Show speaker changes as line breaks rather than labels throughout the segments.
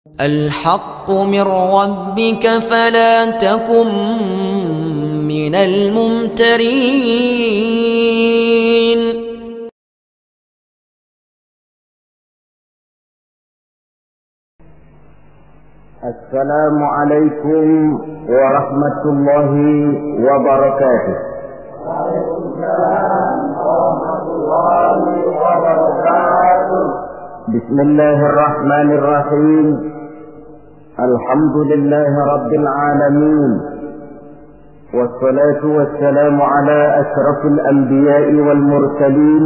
الحق من ربك فلا تكن من الممترين.
السلام عليكم ورحمة الله وبركاته. وعليكم السلام ورحمة الله وبركاته. بسم الله الرحمن الرحيم. الحمد لله رب العالمين، والصلاة والسلام على أشرف الأنبياء والمرسلين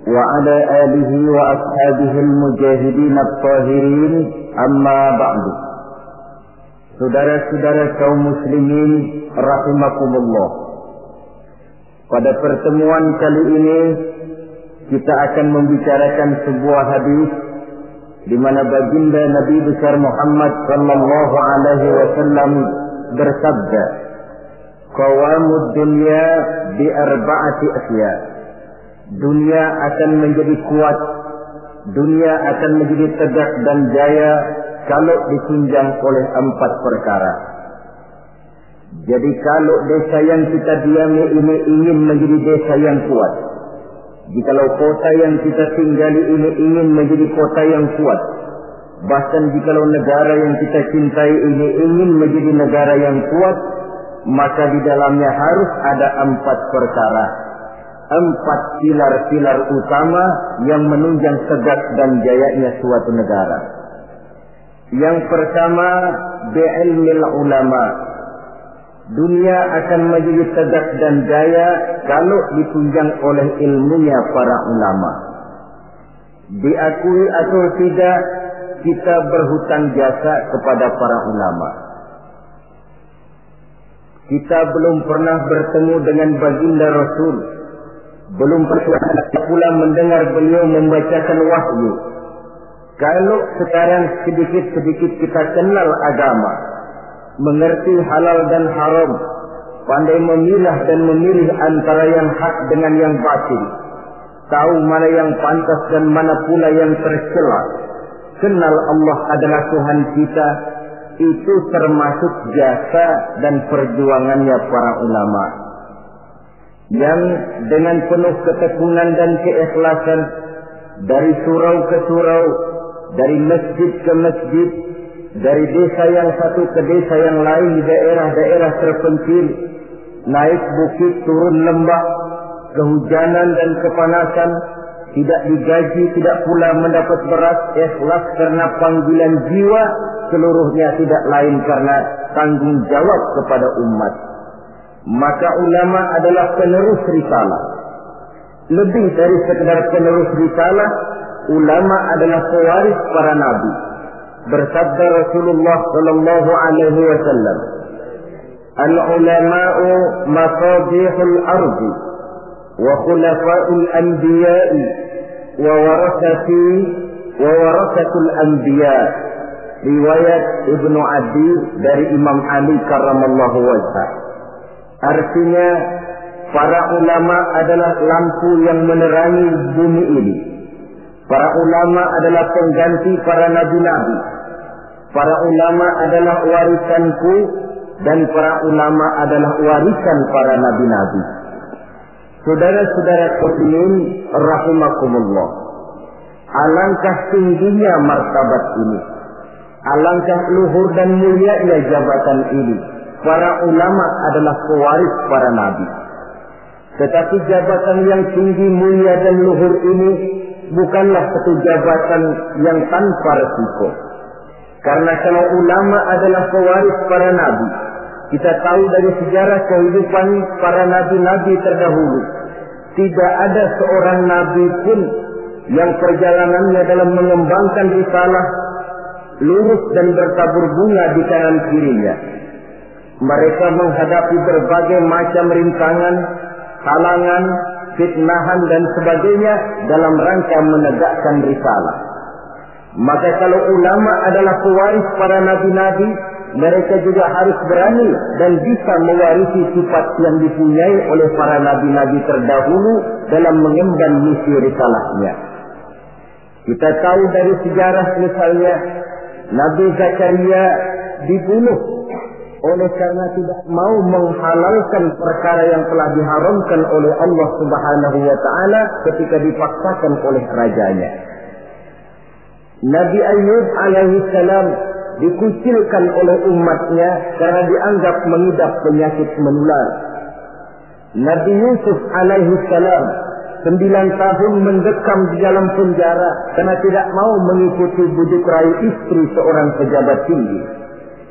وعلى آله وأصحابه المجاهدين الطاهرين. Amma ba'du. Saudara-saudara kaum muslimin rahimakumullah. Pada pertemuan kali ini kita akan membicarakan sebuah hadis di mana baginda Nabi besar Muhammad sallallahu alaihi wasallam bersabda, "Qawamud dunya bi arba'ati asya." Dunia akan menjadi kuat, dunia akan menjadi tegak dan jaya kalau ditunjang oleh 4 perkara. Jadi kalau desa yang kita diami ini ingin menjadi desa yang kuat, jikalau kota yang kita tinggali ini ingin menjadi kota yang kuat, bahkan jikalau negara yang kita cintai ini ingin menjadi negara yang kuat, maka di dalamnya harus ada 4 perkara, 4 pilar-pilar utama yang menunjang tegak dan jayanya suatu negara. Yang pertama, bi'ilmil ulama. Dunia akan menjadi tegak dan jaya kalau ditunjang oleh ilmunya para ulama. Diakui atau tidak, kita berhutang jasa kepada para ulama. Kita belum pernah bertemu dengan baginda Rasul, belum pernah pula mendengar beliau membacakan wahyu. Kalau sekarang sedikit-sedikit kita kenal agama, mengerti halal dan haram, pandai memilah dan memilih antara yang hak dengan yang batil, tahu mana yang pantas dan mana pula yang tercela, kenal Allah adalah Tuhan kita, itu termasuk jasa dan perjuangannya para ulama yang dengan penuh ketekunan dan keikhlasan dari surau ke surau, dari masjid ke masjid, dari desa yang satu ke desa yang lain di daerah-daerah terpencil, naik bukit turun lembah, kehujanan dan kepanasan, tidak digaji, tidak pula mendapat beras, ikhlas karena panggilan jiwa, seluruhnya tidak lain karena tanggung jawab kepada umat. Maka ulama adalah penerus risalah. Lebih dari sekedar penerus risalah, ulama adalah pewaris para nabi. Bersabda Rasulullah sallallahu alaihi wasallam, "Al-ulama'u masabihul ardi wa khulafa'ul anbiya'i wa warathatul anbiya." Riwayat Ibnu Adi dari Imam Ali karramallahu wajhah. Artinya, para ulama adalah lampu yang menerangi bumi ini. Para ulama adalah pengganti para nabi-nabi. Para ulama adalah warisanku dan para ulama adalah warisan para nabi-nabi. Saudara-saudara muslimin rahimakumullah. Alangkah tingginya martabat ini. Alangkah luhur dan mulianya jabatan ini. Para ulama adalah pewaris para nabi. Tetapi jabatan yang tinggi, mulia dan luhur ini bukanlah satu jabatan yang tanpa resiko. Karena kalau ulama adalah pewaris para nabi, kita tahu dari sejarah kehidupan para nabi-nabi terdahulu, tidak ada seorang nabi pun yang perjalanannya dalam mengembangkan risalah lurus dan bertabur bunga di kanan kirinya. Mereka menghadapi berbagai macam rintangan, halangan, fitnahan dan sebagainya dalam rangka menegakkan risalah. Maka kalau ulama adalah pewaris para nabi-nabi, mereka juga harus berani dan bisa mewarisi sifat yang dipunyai oleh para nabi-nabi terdahulu dalam mengemban misi risalahnya. Kita tahu dari sejarah misalnya Nabi Zakaria dibunuh oleh karena tidak mau menghalalkan perkara yang telah diharamkan oleh Allah Subhanahu wa taala ketika dipaksakan oleh rajanya. Nabi Ayub alaihi salam dikucilkan oleh umatnya karena dianggap mengidap penyakit menular. Nabi Yusuf alaihi salam 9 tahun mendekam di dalam penjara karena tidak mau mengikuti bujuk rayu istri seorang pejabat tinggi.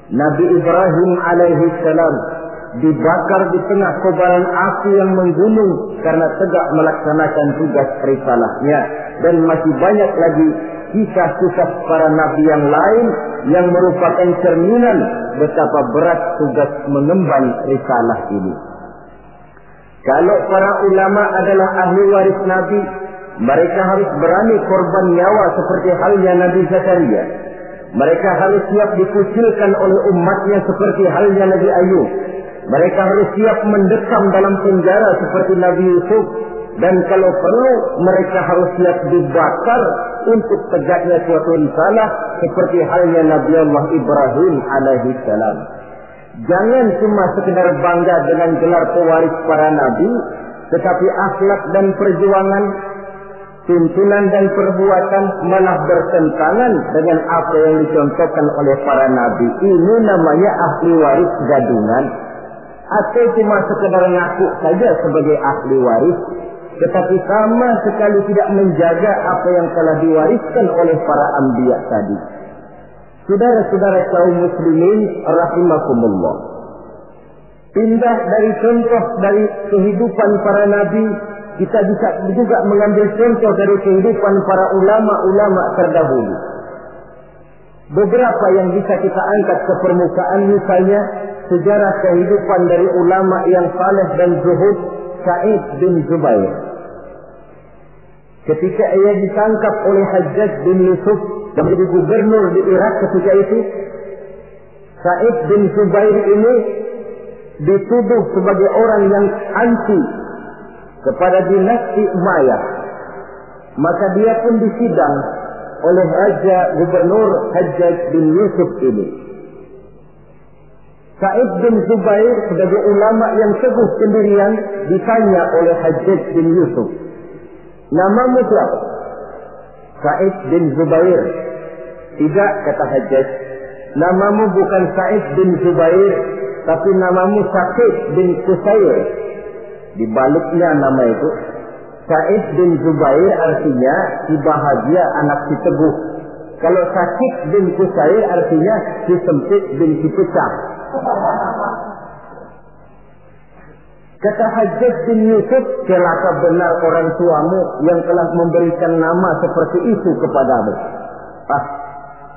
Nabi Ibrahim alaihi salam dibakar di tengah kobaran api yang menggunung karena tegak melaksanakan tugas risalahnya. Dan masih banyak lagi kisah-kisah para nabi yang lain yang merupakan cerminan betapa berat tugas mengemban risalah ini. Kalau para ulama adalah ahli waris Nabi, mereka harus berani korban nyawa seperti halnya Nabi Zakaria. Mereka harus siap dikucilkan oleh umatnya seperti halnya Nabi Ayub. Mereka harus siap mendekam dalam penjara seperti Nabi Yusuf. Dan kalau perlu, mereka harus siap dibakar untuk tegaknya suatu risalah seperti halnya Nabi Allah Ibrahim alaihi salam. Jangan cuma sekedar bangga dengan gelar pewaris para nabi, tetapi akhlak dan perjuangan, tuntunan dan perbuatan malah bertentangan dengan apa yang dicontohkan oleh para nabi. Ini namanya ahli waris gadungan, atau cuma sekedar ngaku saja sebagai ahli waris, tetapi sama sekali tidak menjaga apa yang telah diwariskan oleh para anbiya tadi. Saudara-saudara kaum muslimin rahimakumullah, pindah dari contoh dari kehidupan para nabi, kita bisa juga mengambil contoh dari kehidupan para ulama-ulama terdahulu. Beberapa yang bisa kita angkat ke permukaan, misalnya sejarah kehidupan dari ulama yang saleh dan zuhud, Sa'id bin Zubair. Ketika ia ditangkap oleh Hajjaj bin Yusuf yang menjadi gubernur di Irak ketika itu, Sa'id bin Zubair ini dituduh sebagai orang yang anti kepada dinasti Umayyah. Maka dia pun disidang oleh Raja Gubernur Hajjaj bin Yusuf ini. Sa'id bin Zubair sebagai ulama yang teguh pendirian ditanya oleh Hajjaj bin Yusuf, "Namamu siapa?" "Sa'id bin Zubair." "Tidak," kata Hajjaj, "namamu bukan Sa'id bin Zubair, tapi namamu Sa'id bin Qusair." Dibaliknya nama itu. Sa'id bin Zubair artinya si bahagia, anak si teguh. Kalau Sa'id bin Qusair artinya si sempit bin si pecah. Kata Hajjaj bin Yusuf, "Celaka benar orang tuamu yang telah memberikan nama seperti itu kepadamu."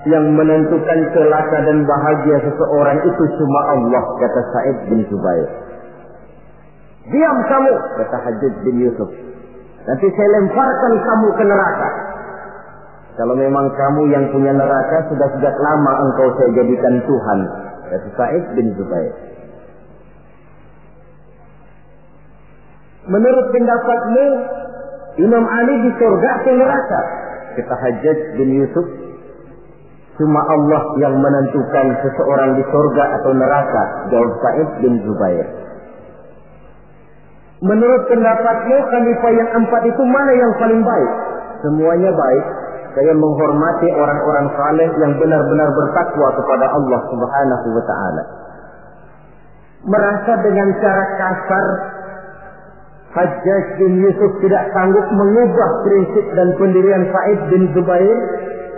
Yang menentukan celaka dan bahagia seseorang itu cuma Allah, kata Sa'id bin Zubair. "Diam kamu," kata Hajjaj bin Yusuf. "Nanti saya lemparkan kamu ke neraka." "Kalau memang kamu yang punya neraka, sudah sejak lama engkau saya jadikan Tuhan," kata Sa'id bin Zubair. "Menurut pendapatmu, Imam Ali di surga atau neraka?" kata Hajjaj bin Yusuf. "Cuma Allah yang menentukan seseorang di surga atau neraka," jawab Sa'id bin Zubair. "Menurut pendapatmu, khalifah yang 4 itu mana yang paling baik?" "Semuanya baik. Saya menghormati orang-orang saleh yang benar-benar bertakwa kepada Allah Subhanahu wa taala." Merasa dengan cara kasar, Hajjaj bin Yusuf tidak sanggup mengubah prinsip dan pendirian Sa'id bin Zubair.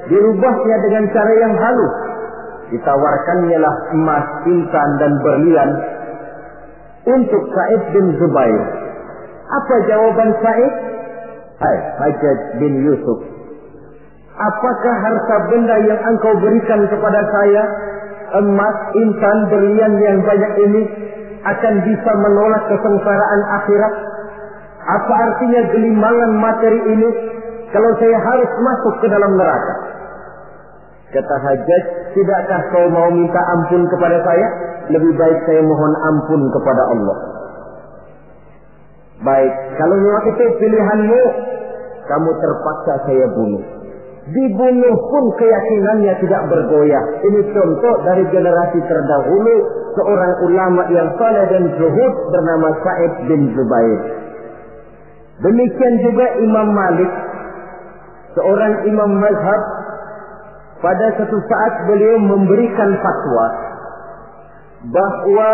Dirubahnya dengan cara yang halus. Ditawarkannya lah emas, intan dan berlian untuk Sa'id bin Zubair. Apa jawaban Sa'id? "Hai Hajjaj bin Yusuf, apakah harta benda yang engkau berikan kepada saya, emas, intan, berlian yang banyak ini, akan bisa menolak kesengsaraan akhirat? Apa artinya gelimangan materi ini kalau saya harus masuk ke dalam neraka?" Kata Hajjaj, "Tidakkah kau mau minta ampun kepada saya? Lebih baik saya mohon ampun kepada Allah." "Baik, kalau memang itu pilihanmu, kamu terpaksa saya bunuh. dibunuh pun keyakinannya tidak bergoyah. Ini contoh dari generasi terdahulu, seorang ulama yang saleh dan zuhud bernama Sa'id bin Zubair. Demikian juga Imam Malik, seorang imam mazhab. Pada satu saat beliau memberikan fatwa bahwa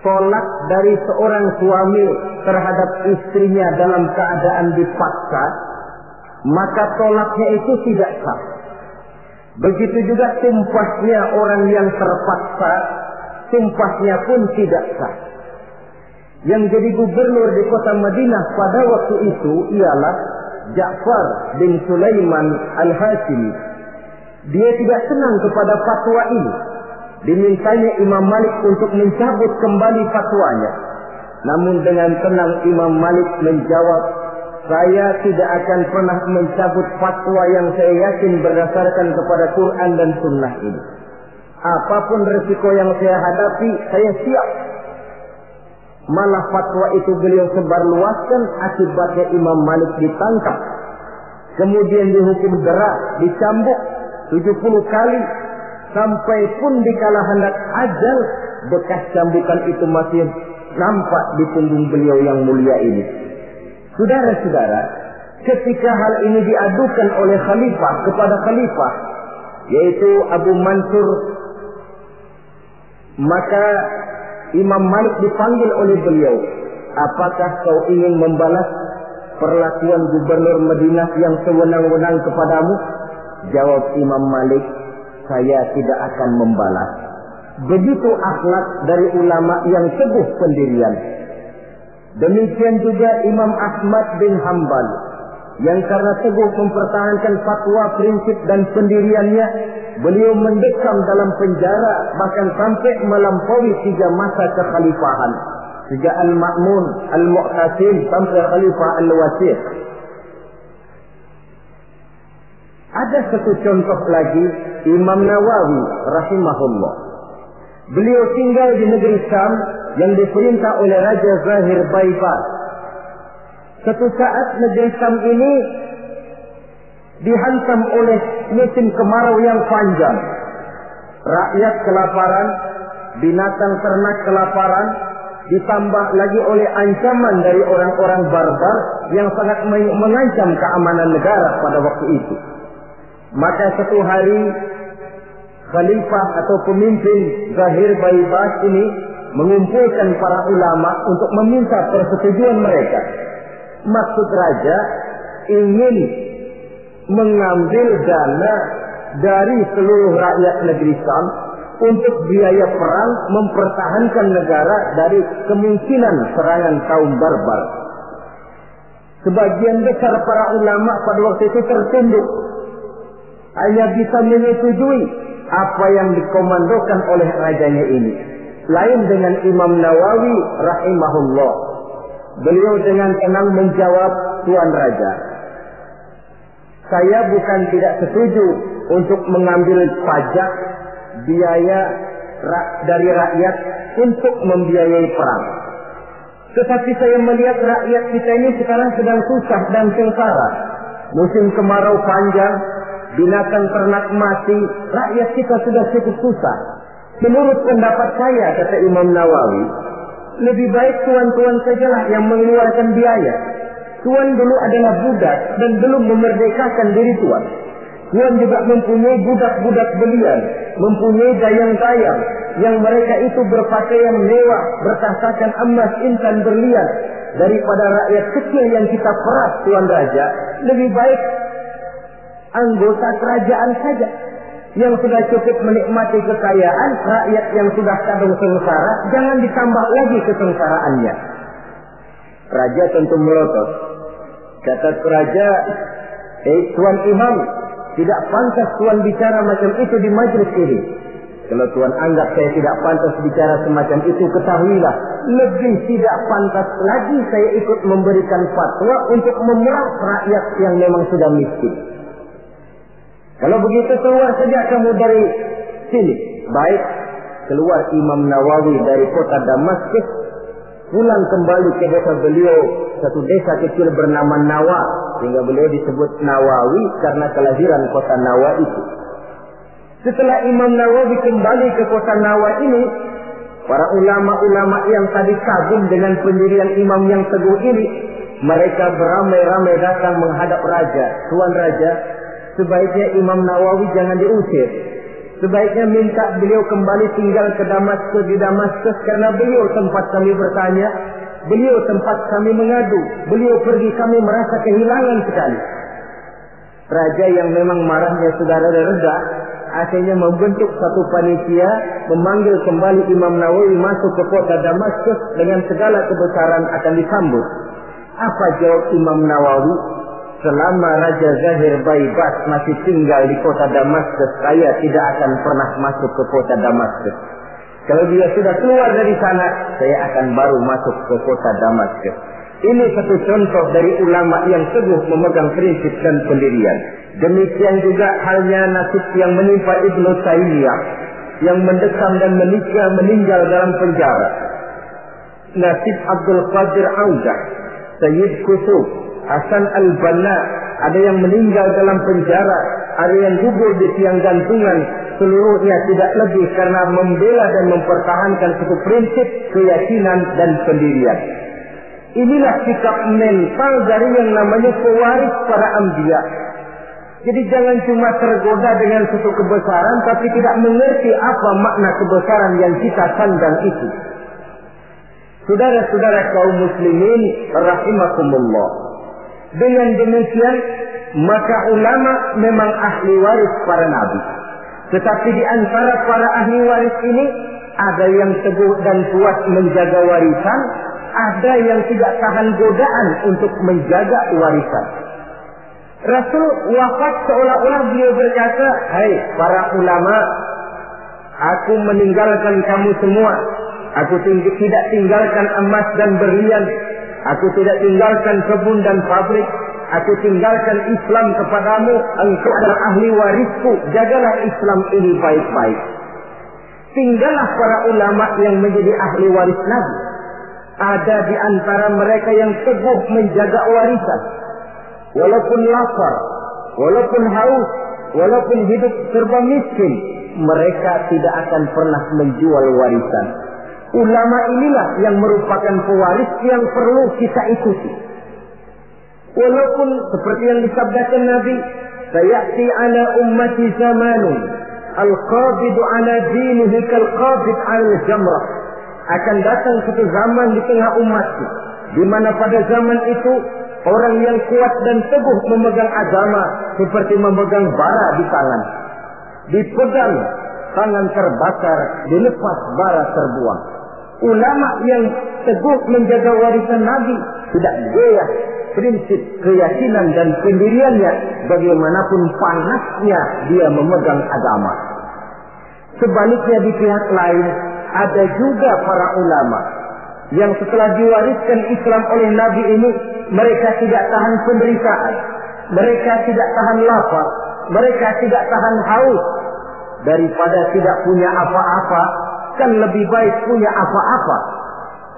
tolak dari seorang suami terhadap istrinya dalam keadaan dipaksa, maka tolaknya itu tidak sah. Begitu juga sumpahnya orang yang terpaksa, sumpahnya pun tidak sah. Yang jadi gubernur di kota Madinah pada waktu itu ialah Ja'far bin Sulaiman Al-Hashimi. Dia tidak senang kepada fatwa ini. Dimintanya Imam Malik untuk mencabut kembali fatwanya. Namun dengan tenang Imam Malik menjawab, saya tidak akan pernah mencabut fatwa yang saya yakin berdasarkan kepada Quran dan Sunnah ini. Apapun resiko yang saya hadapi, saya siap. Malah fatwa itu beliau sebarluaskan, akibatnya Imam Malik ditangkap. Kemudian dihukum berat, dicambuk 70 kali. Sampai pun dikala hendak ajal, bekas cambukan itu masih nampak di punggung beliau yang mulia ini. Saudara-saudara, ketika hal ini diadukan oleh khalifah kepada khalifah, yaitu Abu Mansur, maka Imam Malik dipanggil oleh beliau. Apakah kau ingin membalas perlakuan gubernur Madinah yang sewenang-wenang kepadamu? Jawab Imam Malik, saya tidak akan membalas. Begitu akhlak dari ulama yang teguh pendirian. Demikian juga Imam Ahmad bin Hanbal, yang karena teguh mempertahankan fatwa, prinsip dan pendiriannya, beliau mendekam dalam penjara bahkan sampai melampaui 3 masa kekhalifahan, sejak Al-Ma'mun, Al-Mu'tasim sampai Khalifah Al-Wasiq. Ada satu contoh lagi, Imam Nawawi rahimahullah. Beliau tinggal di negeri Syam yang diperintah oleh Raja Zahir Baibars. Satu saat negeri Syam ini dihantam oleh musim kemarau yang panjang. Rakyat kelaparan, binatang ternak kelaparan, ditambah lagi oleh ancaman dari orang-orang barbar yang sangat mengancam keamanan negara pada waktu itu. Maka satu hari khalifah atau pemimpin Zahir Baibars ini mengumpulkan para ulama untuk meminta persetujuan mereka. Maksud raja ingin mengambil dana dari seluruh rakyat negeri Syam untuk biaya perang mempertahankan negara dari kemungkinan serangan kaum barbar. Sebagian besar para ulama pada waktu itu tertunduk, hanya bisa menyetujui apa yang dikomandokan oleh rajanya ini. Lain dengan Imam Nawawi rahimahullah. Beliau dengan tenang menjawab, Tuan Raja, saya bukan tidak setuju untuk mengambil pajak biaya dari rakyat untuk membiayai perang. Tetapi saya melihat rakyat kita ini sekarang sedang susah dan sengsara. Musim kemarau panjang, binatang ternak mati, rakyat kita sudah cukup susah. Menurut pendapat saya, kata Imam Nawawi, lebih baik tuan-tuan sajalah yang mengeluarkan biaya. Tuan dulu adalah budak dan belum memerdekakan diri tuan. Tuan juga mempunyai budak-budak belian, mempunyai dayang-dayang yang mereka itu berpakaian mewah, bertasakan emas, intan, berlian. Daripada rakyat kecil yang kita peras, Tuan Raja, lebih baik anggota kerajaan saja yang sudah cukup menikmati kekayaan. Rakyat yang sudah kadung sengsara, jangan ditambah lagi kesengsaraannya. Raja tentu melotot. Kata raja, Tuan Imam, tidak pantas Tuan bicara macam itu di majlis ini. Kalau Tuan anggap saya tidak pantas bicara semacam itu, ketahuilah, lebih tidak pantas lagi saya ikut memberikan fatwa untuk memerah rakyat yang memang sudah miskin. Kalau begitu keluar saja kamu dari sini. Baik, keluar Imam Nawawi dari kota Damaskus, pulang kembali ke desa beliau, satu desa kecil bernama Nawa, sehingga beliau disebut Nawawi karena kelahiran kota Nawa itu. Setelah Imam Nawawi kembali ke kota Nawa ini, para ulama-ulama yang tadi kagum dengan pendirian imam yang teguh ini, mereka beramai-ramai datang menghadap raja. Tuan raja, sebaiknya Imam Nawawi jangan diusir. Sebaiknya minta beliau kembali tinggal ke Damaskus, di Damaskus, karena beliau tempat kami bertanya, beliau tempat kami mengadu, beliau pergi kami merasa kehilangan sekali. Raja yang memang marahnya sudah reda-reda, akhirnya membentuk satu panitia, memanggil kembali Imam Nawawi masuk ke kota Damaskus dengan segala kebesaran akan disambut. Apa jawab Imam Nawawi? Selama Raja Zahir Baibas masih tinggal di kota Damaskus, saya tidak akan pernah masuk ke kota Damaskus. Kalau dia sudah keluar dari sana, saya akan baru masuk ke kota Damaskus. Ini satu contoh dari ulama yang teguh memegang prinsip dan pendirian. Demikian juga halnya nasib yang menimpa Ibnu Taimiyah, yang mendekam dan meninggal dalam penjara. Nasib Abdul Qadir Audah, Sayyid Qutb, Hasan Al-Banna, ada yang meninggal dalam penjara, ada yang gugur di tiang gantungan, seluruhnya tidak lebih karena membela dan mempertahankan suatu prinsip, keyakinan dan pendirian. Inilah sikap mental dari yang namanya pewaris para anbiya. Jadi jangan cuma tergoda dengan suatu kebesaran tapi tidak mengerti apa makna kebesaran yang kita sandang itu. Saudara-saudara kaum muslimin rahimakumullah. Dengan demikian maka ulama memang ahli waris para nabi. Tetapi di antara para ahli waris ini ada yang teguh dan kuat menjaga warisan, ada yang tidak tahan godaan untuk menjaga warisan. Rasul wafat seolah-olah beliau berkata, "Hai para ulama, aku meninggalkan kamu semua. Aku tidak tinggalkan emas dan berlian. Aku tidak tinggalkan kebun dan pabrik. Aku tinggalkan Islam kepadamu. Engkau adalah ahli warisku. Jagalah Islam ini baik-baik." Tinggallah para ulama yang menjadi ahli waris Nabi. Ada di antara mereka yang teguh menjaga warisan. Walaupun lapar, walaupun haus, walaupun hidup serba miskin, mereka tidak akan pernah menjual warisan. Ulama inilah yang merupakan pewaris yang perlu kita ikuti. Walaupun seperti yang disabdakan Nabi, "Sayati ala ummati zamanun, al-qabidu ala dinihi kal-qabid ala jamrah." Akan datang satu zaman di tengah umatku, di mana pada zaman itu orang yang kuat dan teguh memegang agama seperti memegang bara di tangan. Dipegang, tangan terbakar, dilepas bara terbuang. Ulama yang teguh menjaga warisan Nabi tidak goyah prinsip keyakinan dan pendiriannya bagaimanapun panasnya dia memegang agama. Sebaliknya di pihak lain ada juga para ulama yang setelah diwariskan Islam oleh Nabi ini, mereka tidak tahan penderitaan, mereka tidak tahan lapar, mereka tidak tahan haus. Daripada tidak punya apa-apa, kan lebih baik punya apa-apa.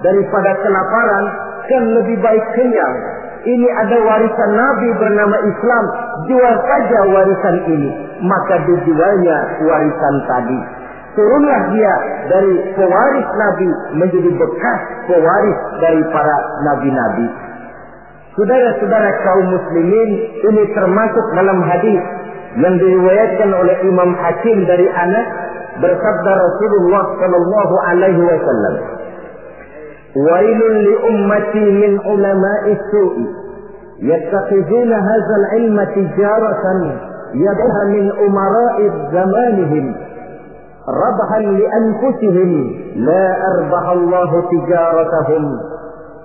Daripada kelaparan, kan lebih baik kenyang. Ini ada warisan Nabi bernama Islam, jual saja warisan ini. Maka dijualnya warisan tadi. Turunlah dia dari pewaris Nabi menjadi bekas pewaris dari para nabi-nabi. Saudara-saudara kaum muslimin, ini termasuk dalam hadis yang diriwayatkan oleh Imam Hakim dari Anas, bersabda Rasulullah sallallahu alaihi wasallam, "Wailun li ummati min ulama'i su'i yattakhiduna hadzal ilma tijaratan yadha min umara'i zamanihim rabhan li anfusihim la arbahallahu tijaratahum."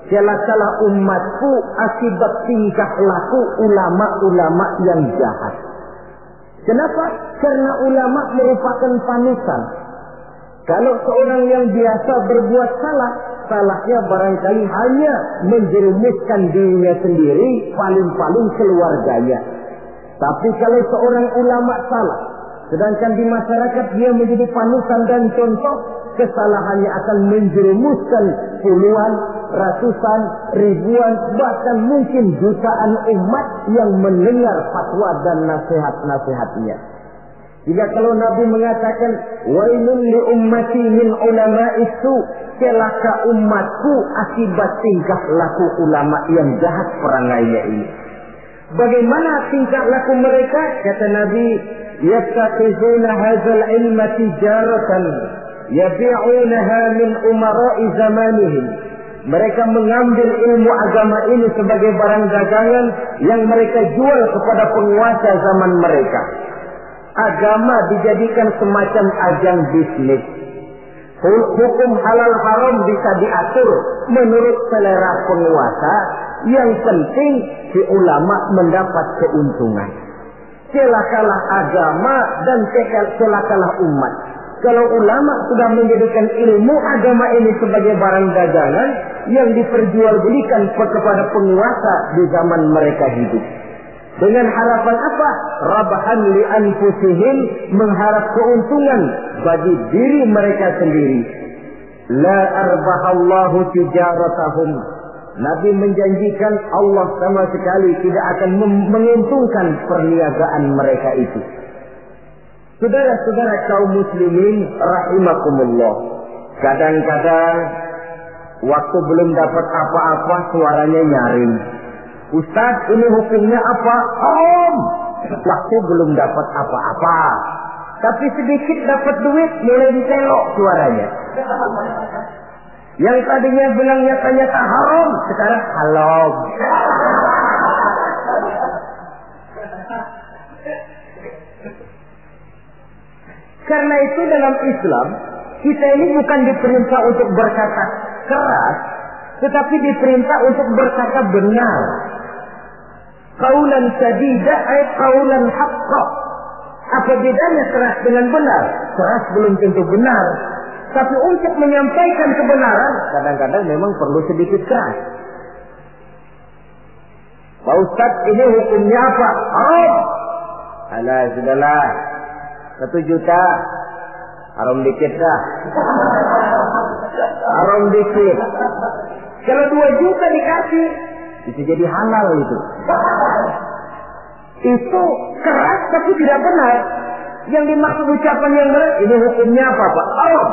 Celakalah umatku akibat tingkah laku ulama-ulama yang jahat. Kenapa? Karena ulama merupakan panutan. Kalau seorang yang biasa berbuat salah, salahnya barangkali hanya menjerumuskan dirinya sendiri, paling-paling keluarganya. Tapi kalau seorang ulama salah, sedangkan di masyarakat dia menjadi panutan dan contoh, kesalahannya akan menjerumuskan puluhan, ratusan, ribuan, bahkan mungkin jutaan umat yang mendengar fatwa dan nasihat-nasihatnya. Jika kalau Nabi mengatakan wailun li ummati min ulama'is su, celaka umatku akibat tingkah laku ulama yang jahat perangainya ini. Bagaimana tingkah laku mereka? Kata Nabi, yattaqizuna hadzal ilma tijaratan yabi'unaha min umara'i zamanihim. Mereka mengambil ilmu agama ini sebagai barang dagangan yang mereka jual kepada penguasa zaman mereka. Agama dijadikan semacam ajang bisnis. Hukum halal haram bisa diatur menurut selera penguasa. Yang penting si ulama mendapat keuntungan. Celakalah agama dan celakalah umat. Kalau ulama sudah menjadikan ilmu agama ini sebagai barang dagangan yang diperjualbelikan kepada penguasa di zaman mereka hidup. Dengan harapan apa? Rabahan li anfusihim, mengharap keuntungan bagi diri mereka sendiri. La arbahallahu tijaratahum. Nabi menjanjikan Allah sama sekali tidak akan menguntungkan perniagaan mereka itu. Saudara-saudara kaum muslimin rahimakumullah. Kadang-kadang waktu belum dapat apa-apa suaranya nyaring. Ustaz, ini hukumnya apa? Waktu belum dapat apa-apa, tapi sedikit dapat duit mulai ditelok suaranya. Yang tadinya bilang nyata-nyata haram, sekarang halal. Karena itu dalam Islam, kita ini bukan diperintah untuk berkata keras, tetapi diperintah untuk berkata benar. Qaulan sadida ay qaulan haqqa. Apa bedanya keras dengan benar? Keras belum tentu benar. Tapi untuk menyampaikan kebenaran, kadang-kadang memang perlu sedikit keras. Pak Ustaz, ini hukumnya apa? Haram. Alah, sudahlah. 1 juta. Haram dikit dah. Haram dikit. Kalau 2 juta dikasih, bisa jadi halal itu. Itu keras tapi tidak benar. Yang dimaksud ucapan yang benar, ini hukumnya apa Pak? Haram.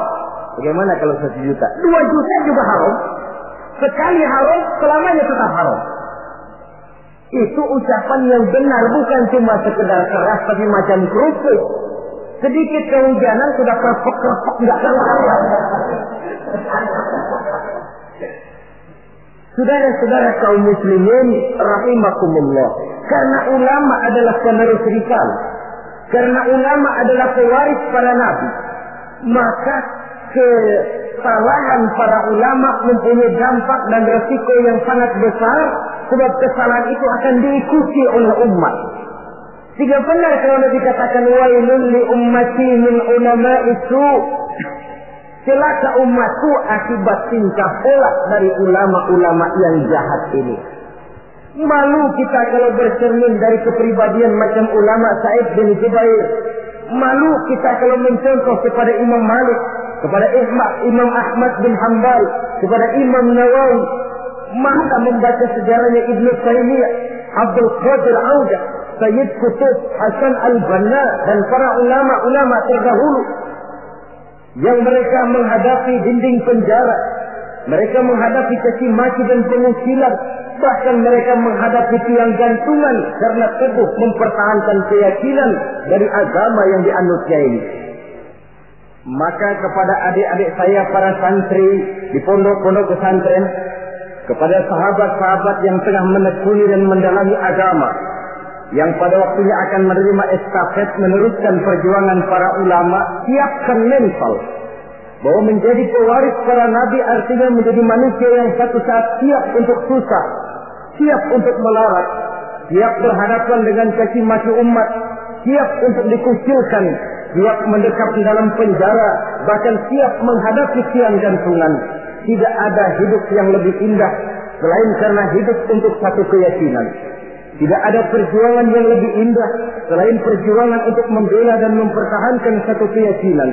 Bagaimana kalau 1 juta? 2 juta juga haram. Sekali haram, selamanya tetap haram. Itu ucapan yang benar, bukan cuma sekedar keras tapi macam kerupuk. Sedikit kehujanan sudah kerepek-kerepek enggak keluar. Saudara-saudara kaum muslimin rahimakumullah. Karena ulama adalah penerus risalah, karena ulama adalah pewaris para nabi, maka kesalahan para ulama mempunyai dampak dan resiko yang sangat besar, sebab kesalahan itu akan diikuti oleh umat. Jika benar kalau dikatakan wailun li ummati min ulama'is su, celaka umatku akibat tingkah pola dari ulama-ulama yang jahat ini. Malu kita kalau bercermin dari kepribadian macam ulama Sa'id bin Jubair. Malu kita kalau mencontoh kepada Imam Malik, kepada Imam Ahmad bin Hanbal, kepada Imam Nawawi. Maka membaca sejarahnya Ibnu Taimiyah, Abdul Qadir Audah, Sayyid Qutb, Hasan al-Banna dan para ulama-ulama terdahulu yang mereka menghadapi dinding penjara, mereka menghadapi caci maki dan pengusilan, bahkan mereka menghadapi tiang gantungan karena teguh mempertahankan keyakinan dari agama yang dianutnya ini. Maka kepada adik-adik saya para santri di pondok-pondok pesantren, kepada sahabat-sahabat yang tengah menekuni dan mendalami agama, yang pada waktunya akan menerima estafet meneruskan perjuangan para ulama, siapkan mental bahwa menjadi pewaris para nabi artinya menjadi manusia yang satu saat siap untuk susah, siap untuk melarat, siap berhadapan dengan caci maki umat, siap untuk dikucilkan, siap mendekap di dalam penjara, bahkan siap menghadapi tiang gantungan. Tidak ada hidup yang lebih indah selain karena hidup untuk satu keyakinan. Tidak ada perjuangan yang lebih indah selain perjuangan untuk membela dan mempertahankan satu keyakinan.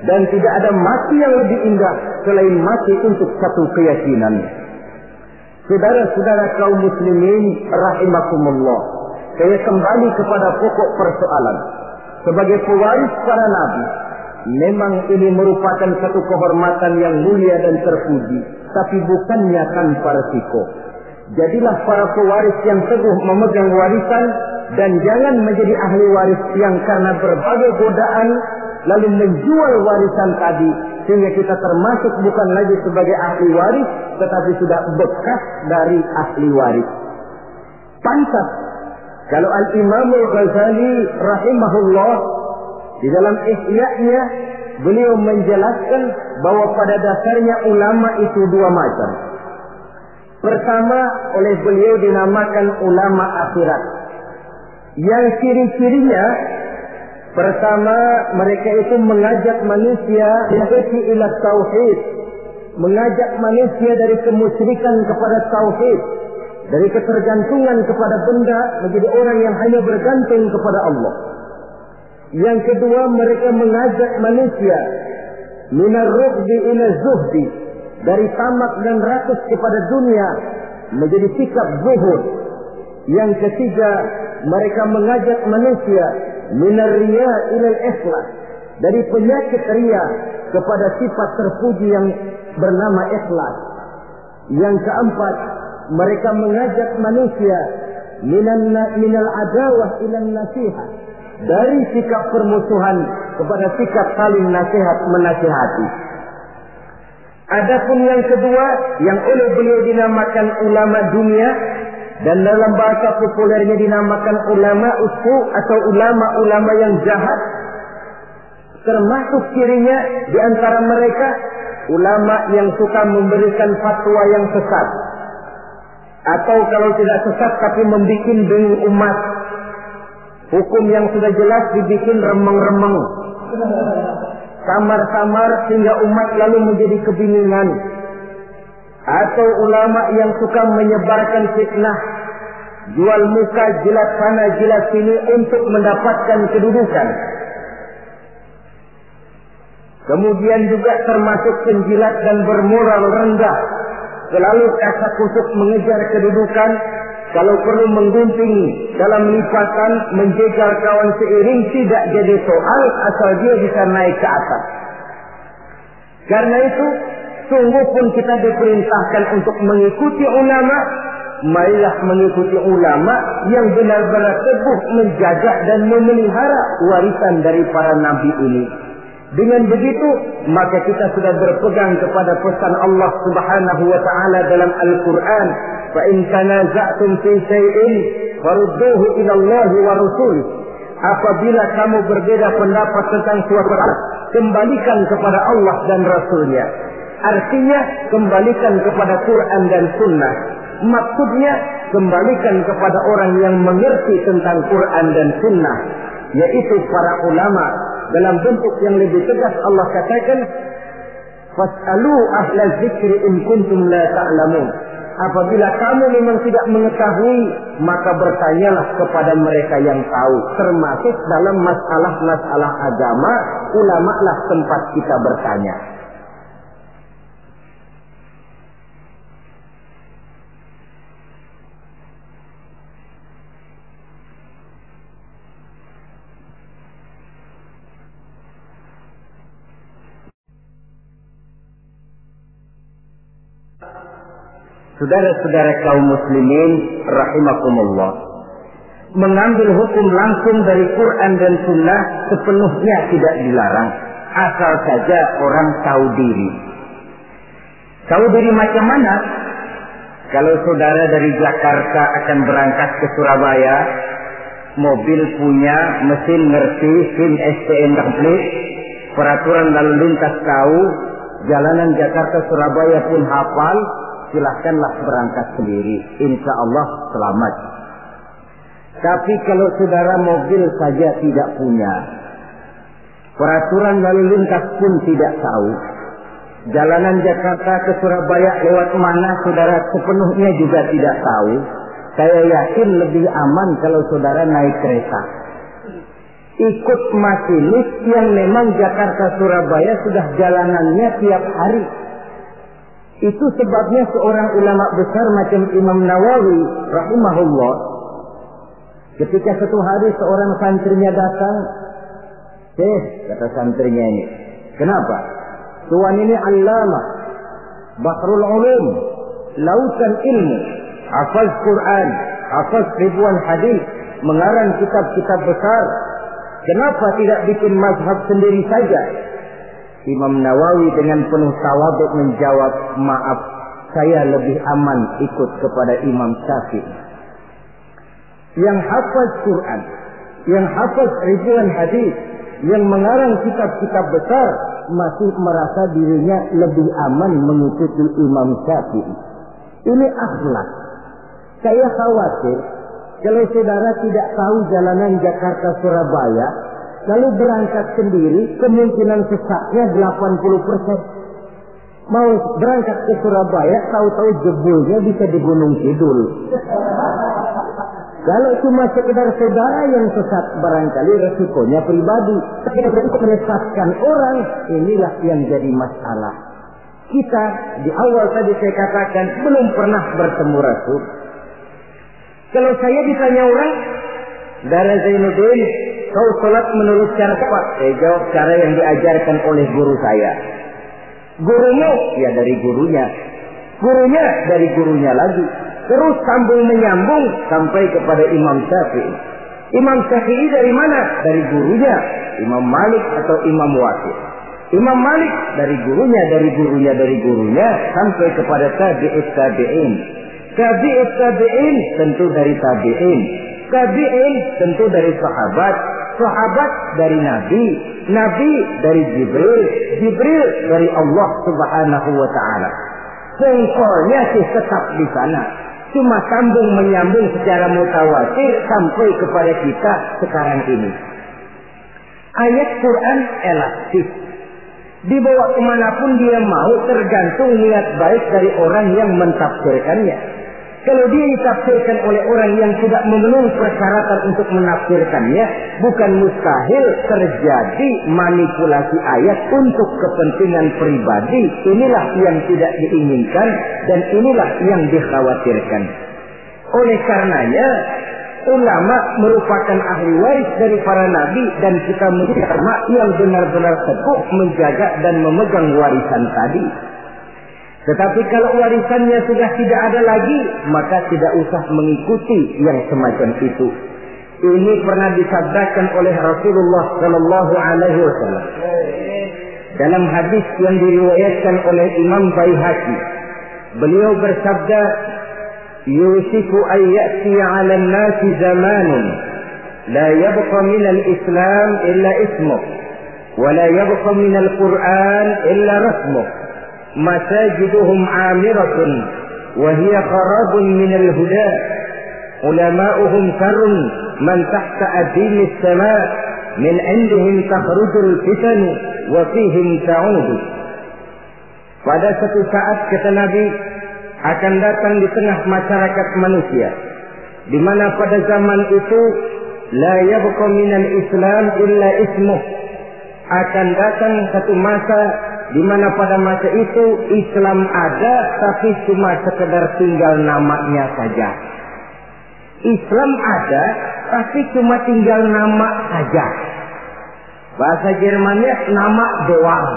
Dan tidak ada mati yang lebih indah selain mati untuk satu keyakinan. Saudara-saudara kaum muslimin rahimakumullah, saya kembali kepada pokok persoalan. Sebagai pewaris para nabi, memang ini merupakan satu kehormatan yang mulia dan terpuji, tapi bukannya tanpa resiko. Jadilah para pewaris yang teguh memegang warisan, dan jangan menjadi ahli waris yang karena berbagai godaan lalu menjual warisan tadi, sehingga kita termasuk bukan lagi sebagai ahli waris, tetapi sudah bekas dari ahli waris. Pantas kalau Al-Imam Al-Ghazali rahimahullah di dalam Ihya-nya beliau menjelaskan bahwa pada dasarnya ulama itu dua macam. Pertama, oleh beliau dinamakan ulama akhirat. Yang ciri-cirinya, pertama, mereka itu mengajak manusia ila tauhid, mengajak manusia dari kemusyrikan kepada tauhid, dari ketergantungan kepada benda menjadi orang yang hanya bergantung kepada Allah. Yang kedua, mereka mengajak manusia minar rughdi ila zuhdi, dari tamak dan rakus kepada dunia menjadi sikap zuhud. Yang ketiga, mereka mengajak manusia minar riya ila ikhlas, dari penyakit riya kepada sifat terpuji yang bernama ikhlas. Yang keempat, mereka mengajak manusia minal adawah ila nasihat, dari sikap permusuhan kepada sikap saling nasihat menasihati. Adapun yang kedua, yang oleh beliau dinamakan ulama dunia, dan dalam bahasa populernya dinamakan ulama usu atau ulama-ulama yang jahat, termasuk cirinya di antara mereka ulama yang suka memberikan fatwa yang sesat, atau kalau tidak sesat tapi membuat bingung umat. Hukum yang sudah jelas dibikin remeng-remeng, samar-samar sehingga umat lalu menjadi kebingungan. Atau ulama yang suka menyebarkan fitnah, jual muka, jilat sana, jilat sini untuk mendapatkan kedudukan. Kemudian juga termasuk penjilat dan bermoral rendah, selalu kasak kusuk mengejar kedudukan, kalau perlu menggunting dalam lipatan, menjegal kawan seiring, tidak jadi soal asal dia bisa naik ke atas. Karena itu, sungguh pun kita diperintahkan untuk mengikuti ulama. Marilah mengikuti ulama yang benar-benar teguh menjaga dan memelihara warisan dari para nabi ini. Dengan begitu, maka kita sudah berpegang kepada pesan Allah Subhanahu wa taala dalam Al-Qur'an, "Fa in tanaza'tum fi shay'in farudduhu ila Allah wa rasulih." Apabila kamu berbeda pendapat tentang suatu hal, kembalikan kepada Allah dan Rasulnya. Artinya, kembalikan kepada Quran dan Sunnah. Maksudnya, kembalikan kepada orang yang mengerti tentang Quran dan Sunnah, yaitu para ulama. Dalam bentuk yang lebih tegas Allah katakan, "Fas'alu ahla dzikri in kuntum la ta'lamun." Apabila kamu memang tidak mengetahui, maka bertanyalah kepada mereka yang tahu. Termasuk dalam masalah-masalah agama, ulama lah tempat kita bertanya. Saudara-saudara kaum muslimin rahimakumullah, mengambil hukum langsung dari Quran dan Sunnah sepenuhnya tidak dilarang, asal saja orang tahu diri. Tahu diri macam mana? Kalau saudara dari Jakarta akan berangkat ke Surabaya, mobil punya, mesin ngerti, SIM STN komplit, peraturan lalu lintas tahu, jalanan Jakarta Surabaya pun hafal, silahkanlah berangkat sendiri, insya Allah selamat. Tapi kalau saudara mobil saja tidak punya, peraturan lalu lintas pun tidak tahu, jalanan Jakarta ke Surabaya lewat mana saudara sepenuhnya juga tidak tahu, saya yakin lebih aman kalau saudara naik kereta. Ikut masinis yang memang Jakarta Surabaya sudah jalanannya tiap hari. Itu sebabnya seorang ulama besar macam Imam Nawawi rahimahullah, ketika satu hari seorang santrinya datang, kata santrinya ini, kenapa? Tuan ini allamah, bahrul ulum, lautan ilmu, hafaz Quran, hafaz ribuan hadis, mengarang kitab-kitab besar. Kenapa tidak bikin mazhab sendiri saja? Imam Nawawi dengan penuh tawadhu menjawab, maaf, saya lebih aman ikut kepada Imam Syafi'i. Yang hafaz Quran, yang hafaz ribuan hadis, yang mengarang kitab-kitab besar, masih merasa dirinya lebih aman mengikuti Imam Syafi'i. Ini akhlak. Saya khawatir kalau saudara tidak tahu jalanan Jakarta-Surabaya, lalu berangkat sendiri, kemungkinan sesatnya 80%. Mau berangkat ke Surabaya, tahu-tahu jebulnya bisa di Gunung Kidul. Kalau cuma sekedar saudara yang sesat, barangkali resikonya pribadi. Tapi untuk menyesatkan orang, inilah yang jadi masalah. Kita di awal tadi saya katakan belum pernah bertemu Rasul. Kalau saya ditanya orang, Dara Zainuddin, kau sholat menurut cara apa? Saya jawab cara yang diajarkan oleh guru saya. Gurumu? Ya dari gurunya. Gurunya dari gurunya lagi. Terus sambung menyambung sampai kepada Imam Syafi'i. Imam Syafi'i dari mana? Dari gurunya. Imam Malik atau Imam Waqi'. Imam Malik dari gurunya, dari gurunya, dari gurunya sampai kepada tabi'ut tabi'in. Tabi'ut tabi'in tentu dari tabi'in. Tabi'in tentu dari sahabat. Sahabat dari Nabi. Nabi dari Jibril. Jibril dari Allah Subhanahu wa ta'ala. Sengkolnya sih tetap di sana. Cuma sambung menyambung secara mutawatir sampai kepada kita sekarang ini. Ayat Quran elastis. Dibawa kemanapun dia mau, tergantung niat baik dari orang yang mentafsirkannya. Kalau dia ditafsirkan oleh orang yang tidak memenuhi persyaratan untuk menafsirkannya, bukan mustahil terjadi manipulasi ayat untuk kepentingan pribadi. Inilah yang tidak diinginkan dan inilah yang dikhawatirkan. Oleh karenanya, ulama merupakan ahli waris dari para nabi dan kita menjadi ulama yang benar-benar teguh menjaga dan memegang warisan tadi. Tetapi kalau warisannya sudah tidak ada lagi, maka tidak usah mengikuti yang semacam itu. Ini pernah disabdakan oleh Rasulullah Sallallahu Alaihi Wasallam dalam hadis yang diriwayatkan oleh Imam Baihaqi. Beliau bersabda, "Yusifu an ya'tiya 'ala an-nasi zamanun la yabqa min al-Islam illa ismuh, wa la yabqa min al-Qur'an illa rasmuh. Masajiduhum 'amiratun wa hiya kharabun min al-huda. Ulama'uhum sarrun man tahta adimi as-sama' min 'indihim takhrujul fitan wa fihim ta'udu." Pada satu saat kata Nabi akan datang di tengah masyarakat manusia, di mana pada zaman itu la yabqa minal Islam illa ismuh. Akan datang satu masa di mana pada masa itu Islam ada tapi cuma sekedar tinggal namanya saja. Islam ada tapi cuma tinggal nama saja. Bahasa Jermannya nama doang.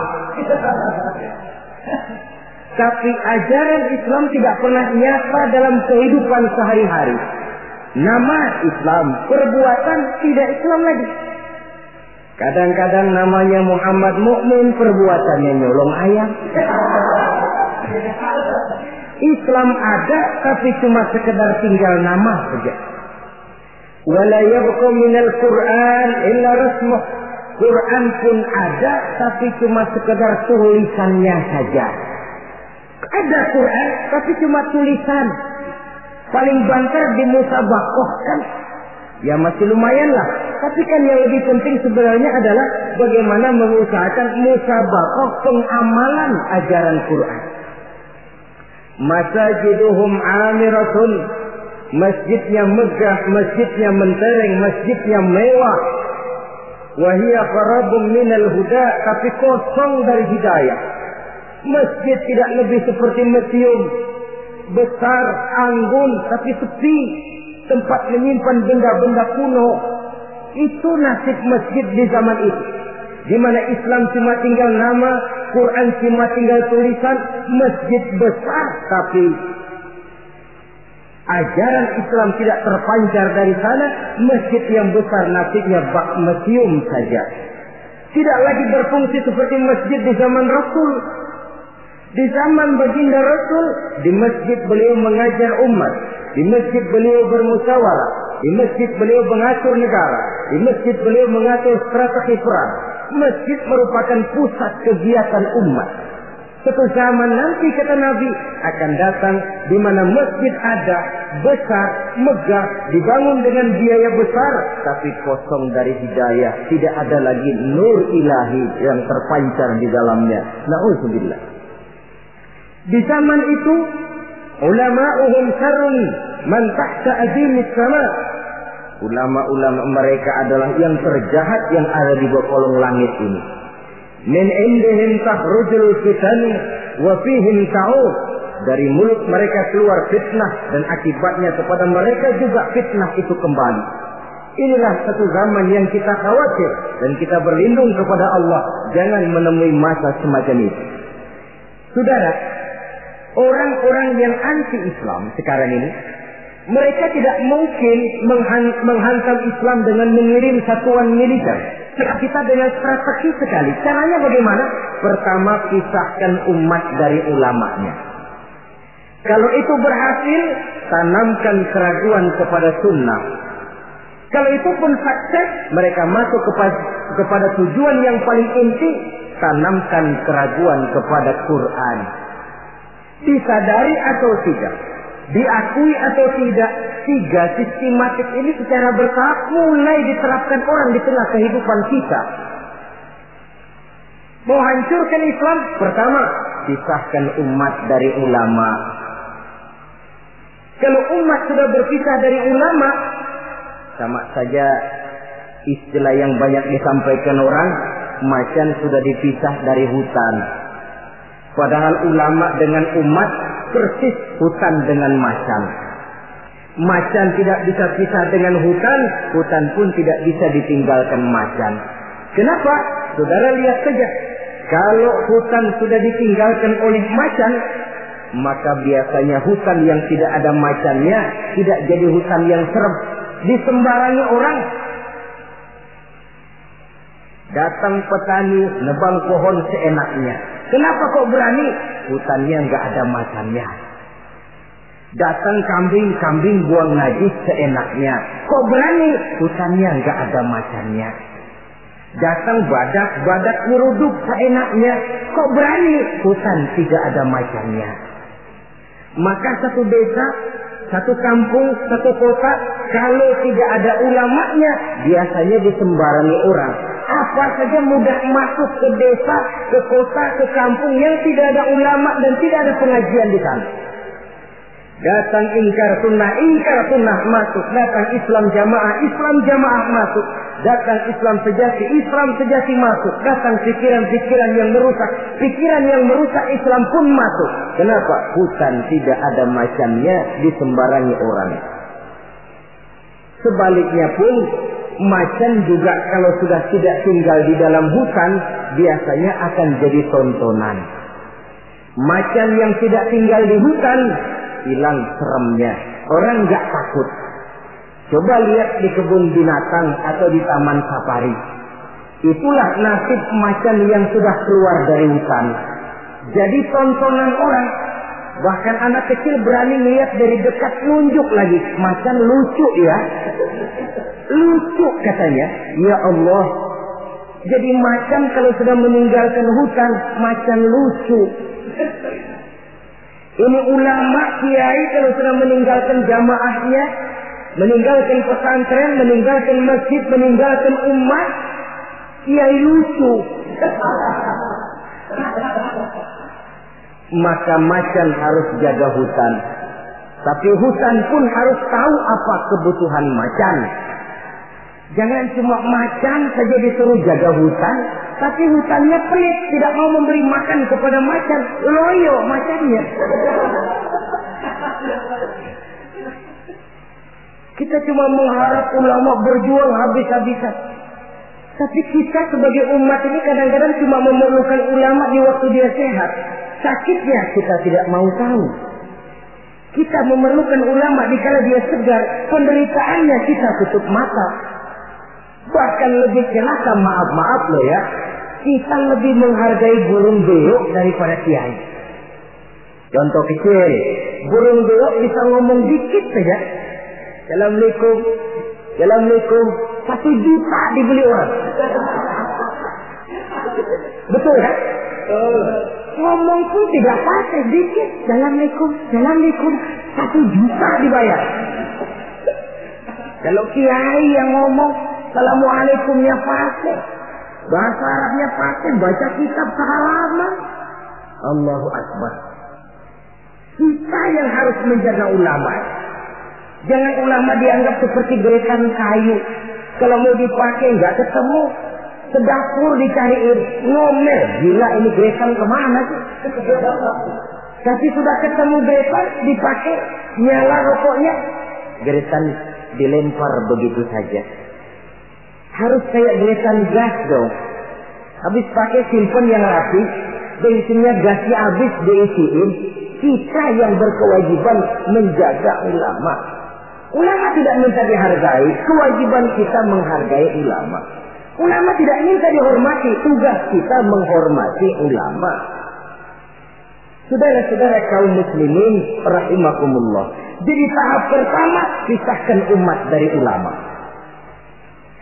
Tapi ajaran Islam tidak pernah nyata dalam kehidupan sehari-hari. Nama Islam, perbuatan tidak Islam lagi. Kadang-kadang namanya Muhammad Mukmin, perbuatannya nyolong ayam. Islam ada tapi cuma sekedar tinggal nama saja. Wala yabqa minal Qur'an illa rasmuh. Quran pun ada tapi cuma sekedar tulisannya saja. Ada Quran tapi cuma tulisan. Paling banter di musabaqah kan. Ya masih lumayan lah. Tapi kan yang lebih penting sebenarnya adalah bagaimana mengusahakan musabaqah pengamalan ajaran Quran. Masajiduhum 'amiratun. Masjidnya megah, masjidnya mentereng, masjidnya mewah. Wa hiya qarabun minal huda, tapi kosong dari hidayah. Masjid tidak lebih seperti museum. Besar, anggun, tapi sepi. Tempat menyimpan benda-benda kuno. Itu nasib masjid di zaman itu. Di mana Islam cuma tinggal nama, Quran cuma tinggal tulisan, masjid besar, tapi ajaran Islam tidak terpancar dari sana. Masjid yang besar nasibnya bak museum saja. Tidak lagi berfungsi seperti masjid di zaman Rasul. Di zaman baginda Rasul, di masjid beliau mengajar umat, di masjid beliau bermusyawarah, di masjid beliau mengatur negara, di masjid beliau mengatur strategi perang. Masjid merupakan pusat kegiatan umat. Suatu zaman nanti kata Nabi akan datang di mana masjid ada, besar, megah, dibangun dengan biaya besar, tapi kosong dari hidayah. Tidak ada lagi nur ilahi yang terpancar di dalamnya. Na'udzubillah. Di zaman itu ulama'uhum syarrun man tahta azimis sama. Ulama-ulama mereka adalah yang terjahat yang ada di bawah kolong langit ini. Min indihim takhrujul fitani wa fihim ta'ud. Dari mulut mereka keluar fitnah dan akibatnya kepada mereka juga fitnah itu kembali. Inilah satu zaman yang kita khawatir dan kita berlindung kepada Allah jangan menemui masa semacam itu. Saudara, orang-orang yang anti-Islam sekarang ini, mereka tidak mungkin menghantam Islam dengan mengirim satuan militer. Kita dengan strategi sekali. Caranya bagaimana? Pertama, pisahkan umat dari ulamanya. Kalau itu berhasil, tanamkan keraguan kepada sunnah. Kalau itu pun sukses, mereka masuk kepada tujuan yang paling inti, tanamkan keraguan kepada Quran. Disadari atau tidak, diakui atau tidak, tiga sistematik ini secara bertahap mulai diterapkan orang di tengah kehidupan kita. Mau hancurkan Islam, pertama, pisahkan umat dari ulama. Kalau umat sudah berpisah dari ulama, sama saja istilah yang banyak disampaikan orang, macan sudah dipisah dari hutan. Padahal ulama dengan umat persis hutan dengan macan. Macan tidak bisa pisah dengan hutan, hutan pun tidak bisa ditinggalkan macan. Kenapa? Saudara lihat saja. Kalau hutan sudah ditinggalkan oleh macan, maka biasanya hutan yang tidak ada macannya tidak jadi hutan yang serem. Disembarangi orang. Datang petani nebang pohon seenaknya. Kenapa kok berani? Hutannya nggak ada macannya. Datang kambing buang najis seenaknya. Kok berani? Hutannya nggak ada macannya. Datang badak nyeruduk seenaknya. Kok berani? Hutan tidak ada macannya. Maka satu desa, satu kampung, satu kota, kalau tidak ada ulamanya, biasanya disembarangi orang. Apa saja mudah masuk ke desa, ke kota, ke kampung yang tidak ada ulama dan tidak ada pengajian di sana. Datang ingkar sunnah masuk. Datang Islam jamaah masuk. Datang Islam sejati masuk. Datang pikiran yang merusak Islam pun masuk. Kenapa? Hutan tidak ada macannya, disembarangi orang. Sebaliknya pun, macan juga kalau sudah tidak tinggal di dalam hutan, biasanya akan jadi tontonan. Macan yang tidak tinggal di hutan, hilang seremnya. Orang nggak takut. Coba lihat di kebun binatang atau di taman safari. Itulah nasib macan yang sudah keluar dari hutan. Jadi tontonan orang. Bahkan anak kecil berani lihat dari dekat, nunjuk lagi. Macan lucu ya. Lucu katanya. Ya Allah. Jadi macan kalau sudah meninggalkan hutan, macan lucu. Ini ulama kiai kalau sudah meninggalkan jamaahnya, meninggalkan pesantren, meninggalkan masjid, meninggalkan umat, kiai lucu. Maka macan harus jaga hutan. Tapi hutan pun harus tahu apa kebutuhan macan. Jangan cuma macan saja disuruh jaga hutan, tapi hutannya pelit, tidak mau memberi makan kepada macan, loyo macannya. Kita cuma mengharap ulama berjuang habis-habisan. Tapi kita sebagai umat ini kadang-kadang cuma memerlukan ulama di waktu dia sehat. Sakitnya kita tidak mau tahu. Kita memerlukan ulama dikala dia segar, penderitaannya kita tutup mata. Bahkan lebih celaka, maaf loh ya, kita lebih menghargai burung beo daripada kiai. Contoh kecil, burung beo bisa ngomong dikit saja. Assalamualaikum, Assalamualaikum, 1 juta dibeli orang. Betul kan? Ngomong pun tidak pakai dikit. Assalamualaikum, Assalamualaikum, 1 juta dibayar. Kalau kiai yang ngomong Assalamualaikumnya pakai, bahasa Arabnya pakai, baca kitab sehalaman. Allahu Akbar. Kita yang harus menjaga ulama. Jangan ulama dianggap seperti gerakan kayu. Kalau mau dipakai nggak ketemu, sedapur dicariin, ngomel. Gila ini gerakan kemana sih? Tapi sudah ketemu gerakan, dipakai, nyala rokoknya, gerakan dilempar begitu saja. Harus kayak gerakan gas dong. Habis pakai simpen yang rapi, bensinnya gasnya habis diisiin. Kita yang berkewajiban menjaga ulama. Ulama tidak minta dihargai, kewajiban kita menghargai ulama. Ulama tidak minta dihormati, tugas kita menghormati ulama. Saudara-saudara kaum muslimin rahimakumullah. Jadi tahap pertama, pisahkan umat dari ulama.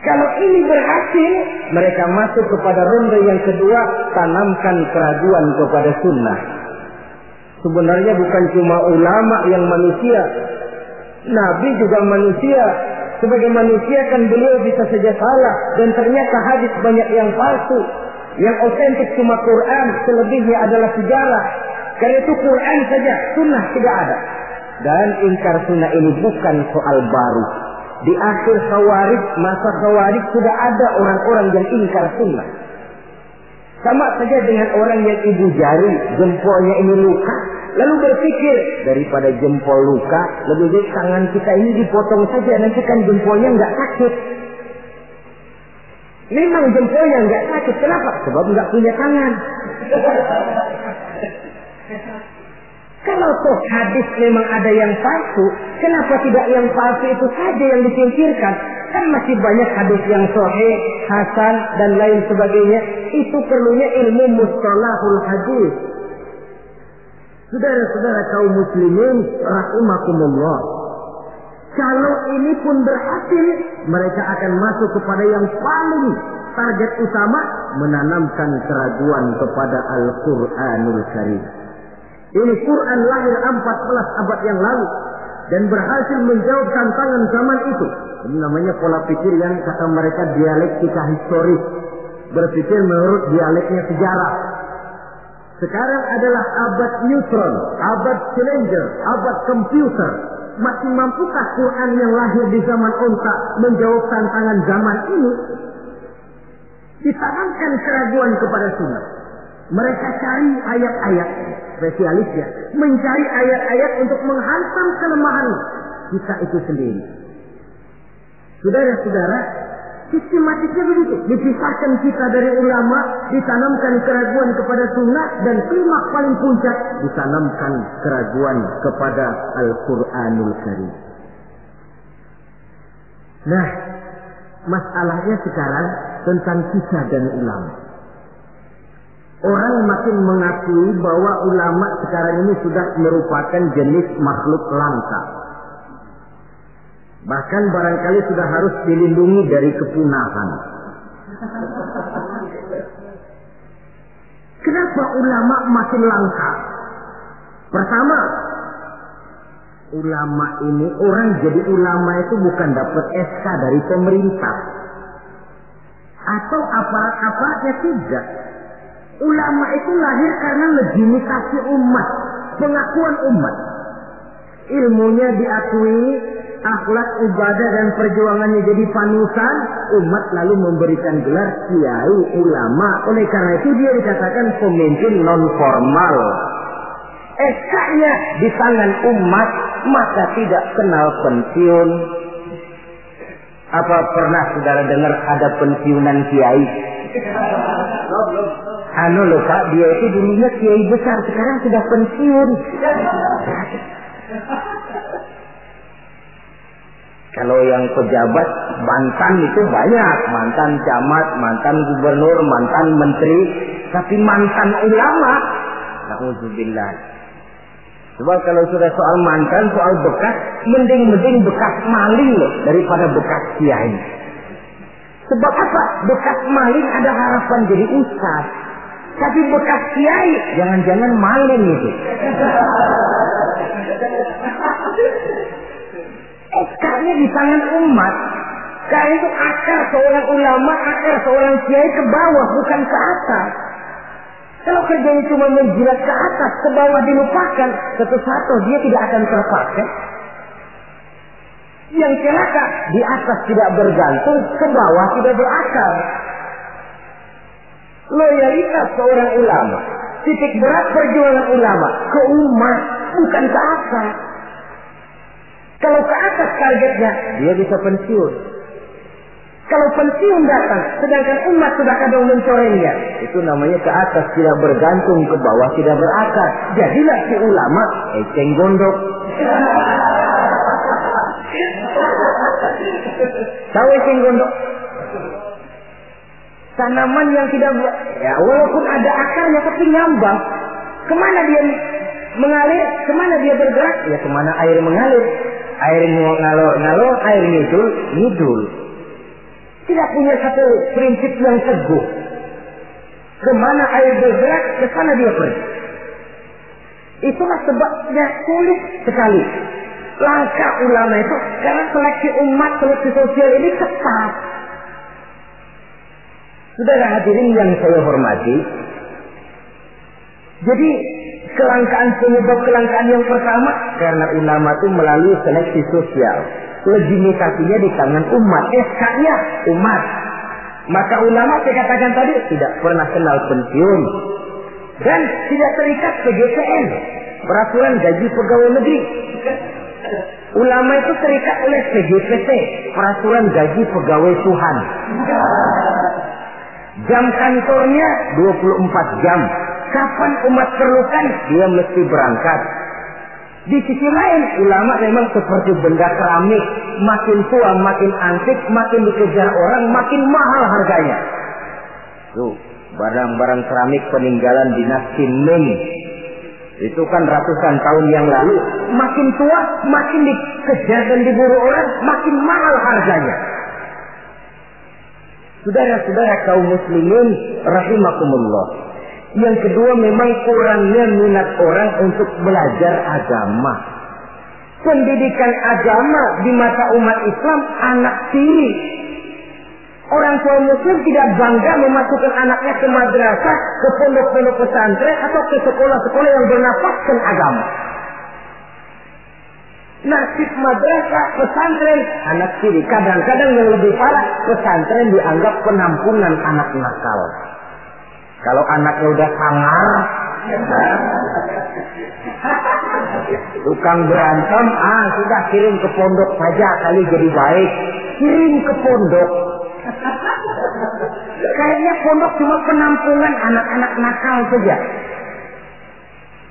Kalau ini berhasil, mereka masuk kepada ronde yang kedua, tanamkan keraguan kepada sunnah. Sebenarnya bukan cuma ulama yang manusia, Nabi juga manusia. Sebagai manusia kan beliau bisa saja salah, dan ternyata hadis banyak yang palsu. Yang otentik cuma Quran, selebihnya adalah sejarah. Karena itu Quran saja, sunnah tidak ada. Dan ingkar sunnah ini bukan soal baru. Di akhir Khawarij, masa Khawarij sudah ada orang-orang yang ingkar sunnah. Sama saja dengan orang yang ibu jari, jempolnya ini luka, lalu berpikir daripada jempol luka, lebih baik tangan kita ini dipotong saja, nanti kan jempolnya nggak sakit. Memang jempolnya nggak sakit, kenapa? Sebab nggak punya tangan. Kalau toh hadis memang ada yang palsu, kenapa tidak yang palsu itu saja yang disingkirkan? Kan masih banyak hadis yang sahih, hasan, dan lain sebagainya. Itu perlunya ilmu mustalahul hadis. Saudara-saudara kaum muslimin rahimakumullah. Kalau ini pun berhasil, mereka akan masuk kepada yang paling target utama, menanamkan keraguan kepada Al-Quranul Karim. Ini Quran lahir 14 abad yang lalu dan berhasil menjawab tantangan zaman itu. Ini namanya pola pikir yang kata mereka dialektika historis, berpikir menurut dialeknya sejarah. Sekarang adalah abad neutron, abad challenger, abad komputer. Masih mampukah Quran yang lahir di zaman onta menjawab tantangan zaman ini? Ditanamkan keraguan kepada sunnah. Mereka cari ayat-ayat, spesialisnya mencari ayat-ayat untuk menghantam kelemahan kita itu sendiri. Saudara-saudara, sistematiknya begitu. Dipisahkan kita dari ulama, ditanamkan keraguan kepada sunnah, dan klimaks paling puncak ditanamkan keraguan kepada Al-Quranul Karim. Nah, masalahnya sekarang tentang kita dan ulama. Orang makin mengakui bahwa ulama sekarang ini sudah merupakan jenis makhluk langka. Bahkan barangkali sudah harus dilindungi dari kepunahan. Kenapa ulama makin langka? Pertama, ulama ini, orang jadi ulama itu bukan dapat SK dari pemerintah atau aparat-aparatnya, tidak. Ulama itu lahir karena legitimasi umat, pengakuan umat. Ilmunya diakui, akhlak, ibadah dan perjuangannya jadi panutan, umat lalu memberikan gelar kiai, ulama. Oleh karena itu dia dikatakan pemimpin non formal. SK-nya di tangan umat, maka tidak kenal pensiun. Apa pernah saudara dengar ada pensiunan kiai? Anu loh Pak, dia itu dulunya kiai besar, sekarang sudah pensiun. Kalau yang pejabat mantan itu banyak, mantan camat, mantan gubernur, mantan menteri, tapi mantan ulama, na'udzubillah. Sebab kalau sudah soal mantan, soal bekas, mending bekas maling loh daripada bekas kiai. Sebab apa? Bekas maling ada harapan jadi ustaz. Tapi bekas kiai, jangan-jangan maling itu. SK-nya di tangan umat. Karena itu akar seorang ulama, akar seorang kiai ke bawah, bukan ke atas. Kalau kerjanya cuma menjilat ke atas, ke bawah dilupakan, satu-satu dia tidak akan terpakai. Yang celaka, di atas tidak bergantung, ke bawah tidak berakar. Loyalitas seorang ulama, titik berat perjuangan ulama, ke umat, bukan ke atas. Kalau ke atas targetnya, dia bisa pensiun. Kalau pensiun datang, sedangkan umat sudah kadang mencorengnya, itu namanya ke atas tidak bergantung, ke bawah tidak berakar. Jadilah si ulama eceng gondok. Tahu eceng gondok? Tanaman yang tidak, ya walaupun ada akarnya tapi ngambang. Kemana dia mengalir? Kemana dia bergerak? Ya kemana air mengalir. Air ngalor, air ngidul. Tidak punya satu prinsip yang teguh. Kemana air bergerak, ke sana dia pergi. Itulah sebabnya sulit sekali langkah ulama itu, karena seleksi umat, seleksi sosial ini ketat. Saudara hadirin yang saya hormati, jadi penyebab kelangkaan yang pertama karena ulama itu melalui seleksi sosial. Legitimasinya di tangan umat, SK-nya umat. Maka ulama saya katakan tadi tidak pernah kenal pensiun dan tidak terikat PGPN, peraturan gaji pegawai negeri. Ulama itu terikat oleh PGPT, peraturan gaji pegawai Tuhan. Jam kantornya 24 jam. Kapan umat perlukan, dia mesti berangkat. Di sisi lain, ulama memang seperti benda keramik. Makin tua, makin antik, makin dikejar orang, makin mahal harganya. Tuh, barang-barang keramik peninggalan dinasti Ming. Itu kan ratusan tahun yang lalu. Makin tua, makin dikejar dan diburu orang, makin mahal harganya. Saudara-saudara kaum muslimin rahimakumullah. Yang kedua memang kurangnya minat orang untuk belajar agama. Pendidikan agama di mata umat Islam anak tiri. Orang tua muslim tidak bangga memasukkan anaknya ke madrasah, ke pondok-pondok pesantren atau ke sekolah-sekolah yang bernafaskan agama. Nasib madrasah, pesantren, anak tiri. Kadang-kadang yang lebih parah, pesantren dianggap penampungan anak nakal. Kalau anaknya udah sangar, tukang berantem, sudah kirim ke pondok saja kali jadi baik. Kirim ke pondok. Kayaknya pondok cuma penampungan anak-anak nakal saja.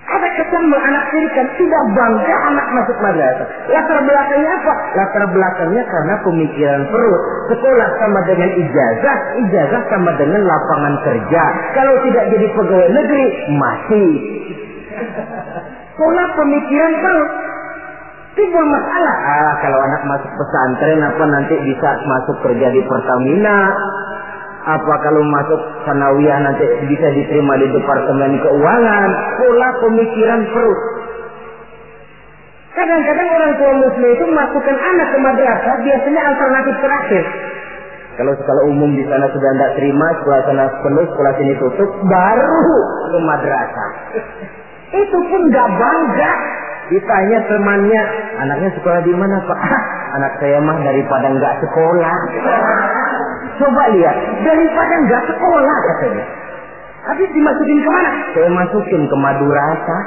Ada kesan anak tiri kan tidak bangga anak masuk madrasah. Latar belakangnya apa? Latar belakangnya karena pemikiran perut. Sekolah sama dengan ijazah, ijazah sama dengan lapangan kerja. Kalau tidak jadi pegawai negeri, mati. Pola pemikiran perut. Timbul masalah. Kalau anak masuk pesantren apa nanti bisa masuk kerja di Pertamina? Apa kalau masuk sanawiyah nanti bisa diterima di Departemen Keuangan? Pola pemikiran perut. Kadang-kadang orang tua muslim itu masukkan anak ke madrasah biasanya alternatif terakhir. Kalau sekolah umum di sana sudah tidak terima, sekolah sana penuh, sekolah sini tutup, baru ke madrasah. Itu pun nggak bangga. Ditanya temannya, anaknya sekolah di mana Pak? anak saya mah daripada nggak sekolah. Coba lihat, daripada nggak sekolah katanya. Habis dimasukin kemana? Saya masukin ke Madurasa.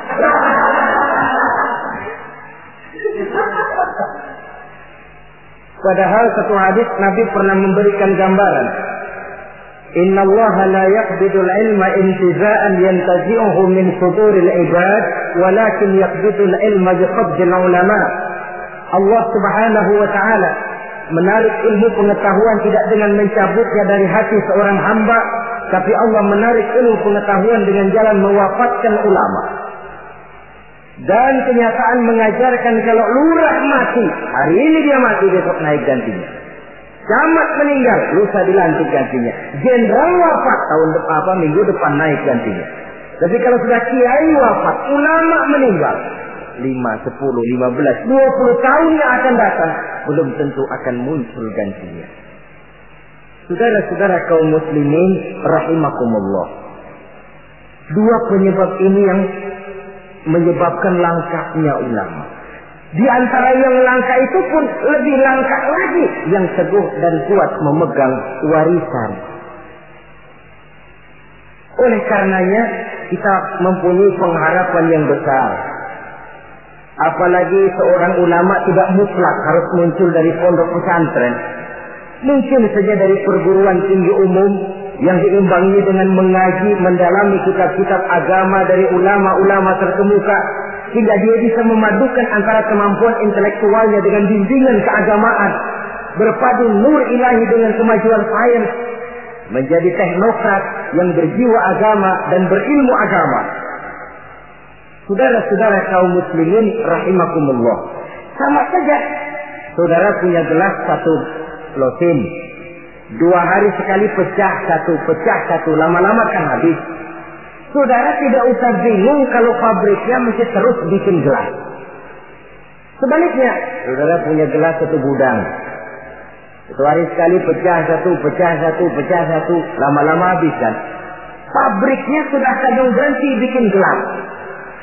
Padahal satu hadis Nabi pernah memberikan gambaran. Inna Allah la yaqbidul ilma intiza'an yantazi'uhu min suduril ibad, walakin yaqbidul ilma biqabdil ulama. Allah Subhanahu wa ta'ala menarik ilmu pengetahuan tidak dengan mencabutnya dari hati seorang hamba, tapi Allah menarik ilmu pengetahuan dengan jalan mewafatkan ulama. Dan kenyataan mengajarkan kalau lurah mati, hari ini dia mati, besok naik gantinya. Camat meninggal, lusa dilantik gantinya. Jenderal wafat, tahun depan minggu depan naik gantinya. Tapi kalau sudah kiai wafat, ulama meninggal, 5, 10, 15, 20 tahun yang akan datang, belum tentu akan muncul gantinya. Saudara-saudara kaum muslimin rahimakumullah, dua penyebab ini yang menyebabkan langkahnya ulama. Di antara yang langka itu pun lebih langka lagi yang teguh dan kuat memegang warisan. Oleh karenanya kita mempunyai pengharapan yang besar. Apalagi seorang ulama tidak mutlak harus muncul dari pondok pesantren. Mungkin saja dari perguruan tinggi umum yang diimbangi dengan mengaji, mendalami kitab-kitab agama dari ulama-ulama terkemuka, hingga dia bisa memadukan antara kemampuan intelektualnya dengan bimbingan keagamaan, berpadu nur ilahi dengan kemajuan sains, menjadi teknokrat yang berjiwa agama dan berilmu agama. Saudara-saudara kaum muslimin rahimakumullah, sama saja saudara punya gelas satu lotin, 2 hari sekali pecah satu, lama-lama kan habis. Saudara tidak usah bingung kalau pabriknya mesti terus bikin gelas. Sebaliknya, saudara punya gelas satu gudang, 1 hari sekali pecah satu, lama-lama habis kan. Pabriknya sudah kadang berhenti bikin gelas.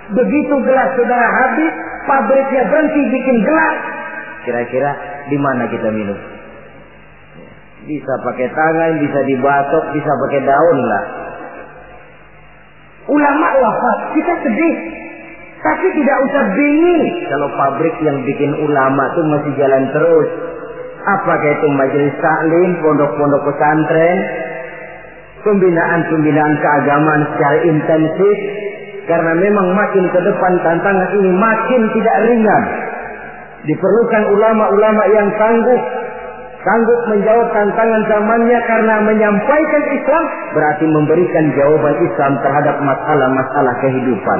Begitu gelas saudara habis, pabriknya berhenti bikin gelas. Kira-kira di mana kita minum? Bisa pakai tangan, bisa dibatok, bisa pakai daun lah. Ulama wafat, kita sedih. Tapi tidak usah bingung kalau pabrik yang bikin ulama itu masih jalan terus. Apakah itu majelis taklim, pondok-pondok pesantren, pembinaan keagamaan secara intensif. Karena memang makin ke depan tantangan ini makin tidak ringan. Diperlukan ulama-ulama yang sanggup menjawab tantangan zamannya, karena menyampaikan Islam berarti memberikan jawaban Islam terhadap masalah-masalah kehidupan.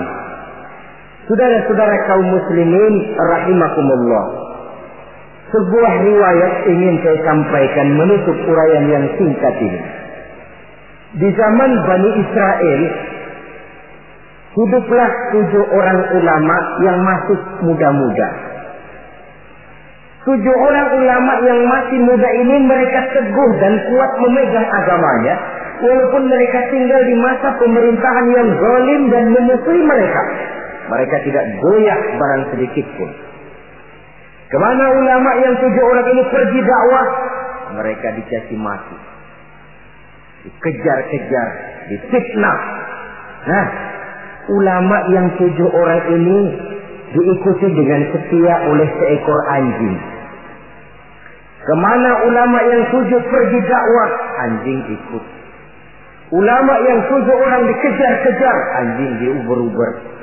Saudara-saudara kaum muslimin rahimakumullah, sebuah riwayat ingin saya sampaikan menutup uraian yang singkat ini. Di zaman Bani Israel hiduplah 7 orang ulama yang masih muda-muda. 7 orang ulama yang masih muda ini mereka teguh dan kuat memegang agamanya, walaupun mereka tinggal di masa pemerintahan yang zalim dan memusuhi mereka. Mereka tidak goyah barang sedikit pun. Kemana ulama yang 7 orang ini pergi dakwah, mereka dicaci maki, dikejar-kejar, difitnah. Nah, ulama yang 7 orang ini diikuti dengan setia oleh seekor anjing. Kemana ulama yang 7 pergi dakwah, anjing ikut. Ulama yang 7 orang dikejar-kejar, anjing diuber-uber.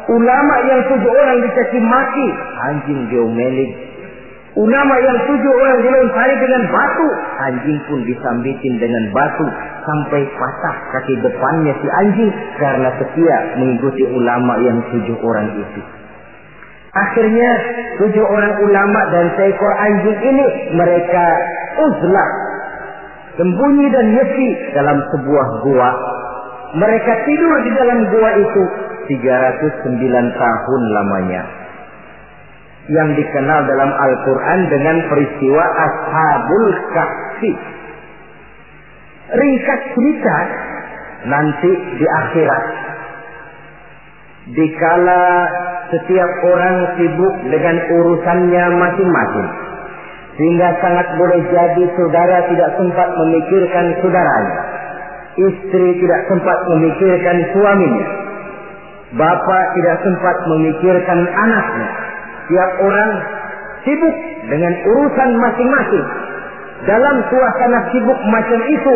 Ulama yang 7 orang dicaci maki, anjing diomelin. Ulama yang 7 orang dilontari dengan batu, anjing pun disambitin dengan batu sampai patah kaki depannya si anjing karena setia mengikuti ulama yang 7 orang itu. Akhirnya 7 orang ulama dan seekor anjing ini mereka uzlah, sembunyi dan nyepi dalam sebuah gua. Mereka tidur di dalam gua itu 309 tahun lamanya, yang dikenal dalam Al-Quran dengan peristiwa Ashabul Kahfi. Ringkas cerita, nanti di akhirat dikala setiap orang sibuk dengan urusannya masing-masing, sehingga sangat boleh jadi saudara tidak sempat memikirkan saudaranya, istri tidak sempat memikirkan suaminya, bapak tidak sempat memikirkan anaknya. Tiap orang sibuk dengan urusan masing-masing. Dalam suasana sibuk macam itu,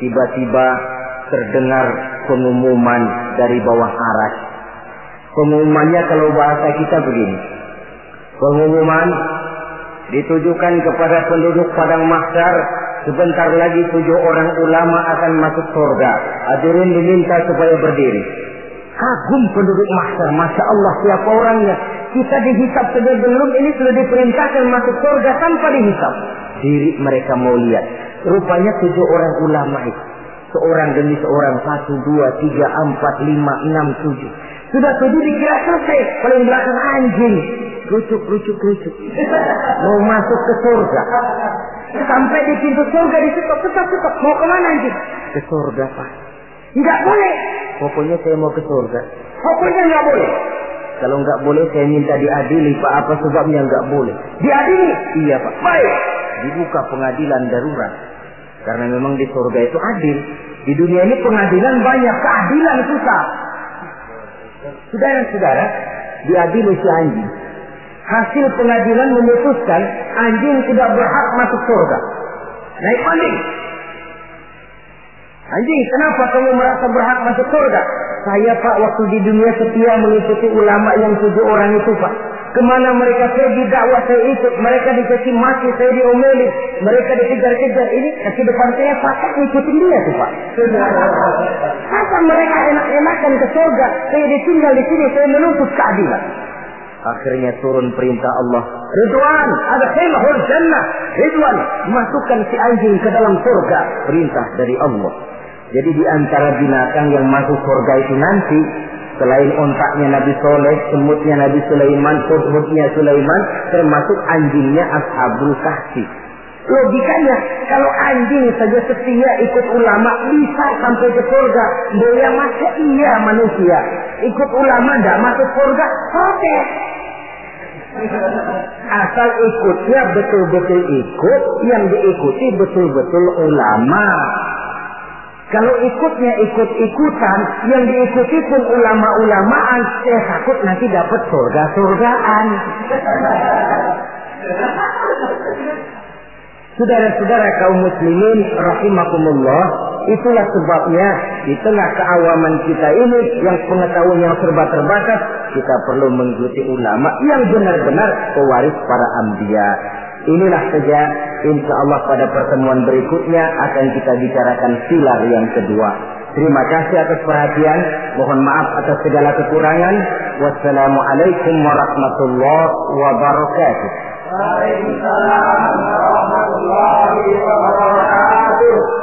tiba-tiba terdengar pengumuman dari bawah aras. Pengumumannya kalau bahasa kita begini. Pengumuman ditujukan kepada penduduk padang mahsyar, sebentar lagi 7 orang ulama akan masuk surga. Hadirin diminta supaya berdiri. Kagum penduduk mahsyar, Masya Allah, siapa orangnya? Kita dihisap saja belum, ini sudah diperintahkan masuk surga tanpa dihisap. Diri mereka mau lihat. Rupanya 7 orang ulama itu, seorang demi seorang, 1, 2, 3, 4, 5, 6, 7. Sudah 7 dikira selesai. Paling belakang anjing, rucuk. Mau masuk ke surga. Sampai di pintu surga ditutup. Mau kemana anjing? Ke surga, Pak. Enggak boleh. Pokoknya saya mau ke surga. Pokoknya enggak boleh. Kalau enggak boleh saya minta diadili, Pak. Apa sebabnya enggak boleh? Diadili? Iya, Pak. Baik. Dibuka pengadilan darurat. Karena memang di surga itu adil. Di dunia ini pengadilan banyak, keadilan susah. Saudara-saudara, diadili si anjing. Hasil pengadilan memutuskan anjing tidak berhak masuk surga. Naik banding. Anjing, kenapa kamu merasa berhak masuk surga? Saya, Pak, waktu di dunia setia mengikuti ulama yang 7 orang itu, Pak. Kemana mereka pergi dakwah saya ikut. Mereka dikasih maki, saya diomeli. Mereka dikejar-kejar. Ini kaki depan saya patah ngikutin dia tuh, Pak. Masa mereka enak-enakan ke surga, saya ditinggal di sini, saya menuntut keadilan. Akhirnya turun perintah Allah. Ridwan, adkhilhul jannah. Ridwan, masukkan si anjing ke dalam surga. Perintah dari Allah. Jadi di antara binatang yang masuk surga itu nanti, selain ontaknya Nabi Soleh, semutnya Nabi Sulaiman, hudhudnya Sulaiman, termasuk anjingnya Ashabul Kahfi. Logikanya, kalau anjing saja setia ikut ulama bisa sampai ke surga, dia masa iya manusia ikut ulama tidak masuk surga? Oke. Asal ikutnya betul-betul ikut, yang diikuti betul-betul ulama. Kalau ikutnya ikut-ikutan, yang diikuti pun ulama-ulamaan, saya takut nanti dapat surga-surgaan. Saudara-saudara kaum muslimin rahimakumullah, itulah sebabnya di tengah keawaman kita ini yang pengetahuan yang serba terbatas, kita perlu mengikuti ulama yang benar-benar pewaris para anbiya. Inilah saja, insya Allah pada pertemuan berikutnya akan kita bicarakan pilar yang kedua. Terima kasih atas perhatian, mohon maaf atas segala kekurangan. Wassalamualaikum warahmatullahi wabarakatuh. Waalaikumsalam warahmatullahi wabarakatuh.